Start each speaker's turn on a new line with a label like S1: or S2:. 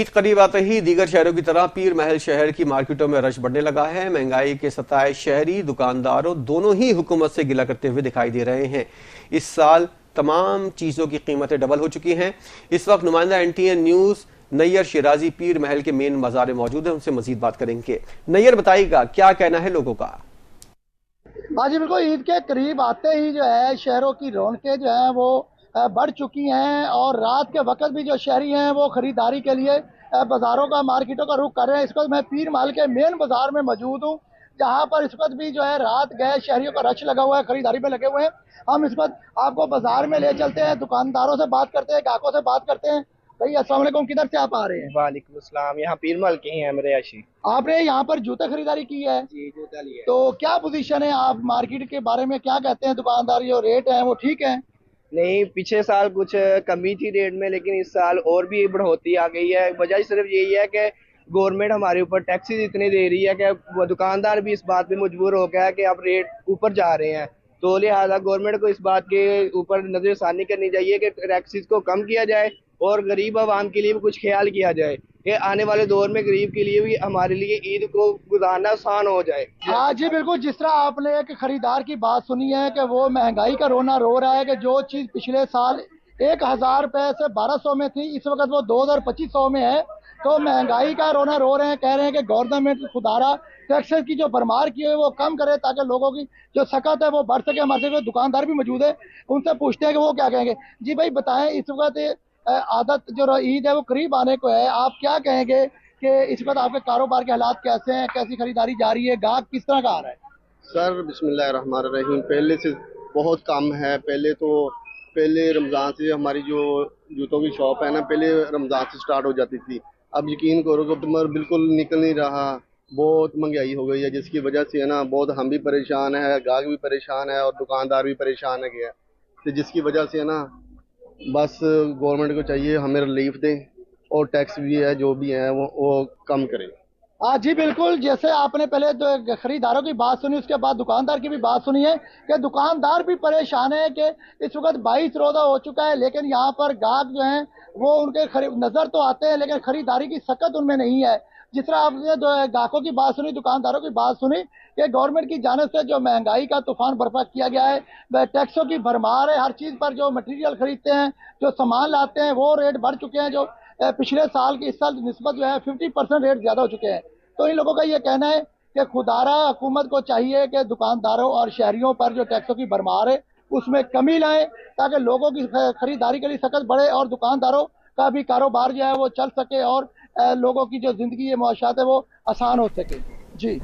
S1: ईद करीब आते ही दीगर शहरों की तरह पीर महल शहर की मार्केटों में रश बढ़ने लगा है। महंगाई के सताए शहरी दुकानदारों दोनों ही हुकूमत से गिला करते हुए दिखाई दे रहे हैं। इस साल तमाम चीजों की कीमतें डबल हो चुकी हैं। इस वक्त नुमाइंदा NTN न्यूज नैयर शिराजी पीर महल के मेन बाजार में मौजूद है, उनसे मजीद बात करेंगे। नैयर, बताइएगा क्या कहना है लोगों का?
S2: हाँ जी, बिल्कुल। ईद के करीब आते ही जो है शहरों की रौनकें जो है वो बढ़ चुकी हैं और रात के वक्त भी जो शहरी हैं वो खरीदारी के लिए बाजारों का, मार्केटों का रुख कर रहे हैं। इस वक्त मैं पीर महल के मेन बाजार में मौजूद हूँ, जहाँ पर इस वक्त भी जो है रात गए शहरियों का रश लगा हुआ है, खरीदारी में लगे हुए हैं। हम इस वक्त आपको बाजार में ले चलते हैं, दुकानदारों से बात करते हैं, ग्राहकों से बात करते हैं। भाई अस्सलाम वालेकुम, किधर से आप आ रहे हैं?
S3: वालेकुम अस्सलाम। यहाँ पीर महल के ही हैं मेरे याशी।
S2: आपने यहाँ पर जूते खरीदारी की है?
S3: जी, जूता लिए।
S2: तो क्या पोजीशन है, आप मार्केट के बारे में क्या कहते हैं? दुकानदार जो रेट है वो ठीक है?
S3: नहीं, पिछले साल कुछ कमी थी रेट में, लेकिन इस साल और भी बढ़ोतरी आ गई है। वजह सिर्फ यही है कि गवर्नमेंट हमारे ऊपर टैक्सेस इतने दे रही है कि वो दुकानदार भी इस बात पे मजबूर हो गया है कि अब रेट ऊपर जा रहे हैं। तो लिहाजा गवर्नमेंट को इस बात के ऊपर नजरसानी करनी चाहिए कि टैक्सेस को कम किया जाए और गरीब आवाम के लिए भी कुछ ख्याल किया जाए कि आने वाले दौर में गरीब के लिए भी, हमारे लिए ईद को गुजारना आसान हो जाए।
S2: हाँ जी, बिल्कुल। जिस तरह आपने एक खरीदार की बात सुनी है कि वो महंगाई का रोना रो रहा है कि जो चीज पिछले साल 1,000 रुपए से 1,200 में थी, इस वक्त वो 2,000-2,500 में है। तो महंगाई का रोना रो रहे हैं, कह रहे हैं कि गवर्नमेंट खुदारा टैक्सेस की जो भरमार की है वो कम करे ताकि लोगों की जो सकत है वो बढ़ सके। हमारे साथ दुकानदार भी मौजूद है, उनसे पूछते हैं कि वो क्या कहेंगे। जी भाई, बताएं, इस वक्त आदत जो ईद है वो करीब आने को है, आप क्या कहेंगे कि इस वक्त आपके कारोबार के हालात कैसे हैं, कैसी खरीदारी जा रही है, ग्राहक किस तरह का आ रहा है?
S4: सर बिस्मिल्लाहिर्रहमानिर्रहीम, पहले से बहुत कम है। पहले रमज़ान से हमारी जो जूतों की शॉप है ना, पहले रमज़ान से स्टार्ट हो जाती थी। अब यकीन करो कि कस्टमर बिल्कुल निकल नहीं रहा। बहुत महंगाई हो गई है, जिसकी वजह से है ना बहुत हम भी परेशान है, ग्राहक भी परेशान है और दुकानदार भी परेशान है गया। तो जिसकी वजह से है ना बस गवर्नमेंट को चाहिए हमें रिलीफ दें और टैक्स भी है जो भी है वो कम करें।
S2: हाँ जी, बिल्कुल। जैसे आपने पहले तो खरीदारों की बात सुनी, उसके बाद दुकानदार की भी बात सुनी है कि दुकानदार भी परेशान है कि इस वक्त 22 रोजा हो चुका है, लेकिन यहाँ पर ग्राहक जो हैं वो उनके नजर तो आते हैं लेकिन खरीदारी की सकत उनमें नहीं है। जिस तरह आपने ग्राहकों की बात सुनी, दुकानदारों की बात सुनी कि गवर्नमेंट की जानिब से जो महंगाई का तूफान बर्पा किया गया है, वह टैक्सों की भरमार है। हर चीज पर जो मटेरियल खरीदते हैं, जो सामान लाते हैं, वो रेट बढ़ चुके हैं। जो पिछले साल की इस साल की निस्बत जो है 50% रेट ज्यादा हो चुके हैं। तो इन लोगों का ये कहना है कि खुदारा हुकूमत को चाहिए कि दुकानदारों और शहरियों पर जो टैक्सों की भरमार है उसमें कमी लाए ताकि लोगों की खरीदारी के लिए सकत बढ़े और दुकानदारों का भी कारोबार जो है वो चल सके और लोगों की जो जिंदगी है, मुआशात है, वो आसान हो सके। जी।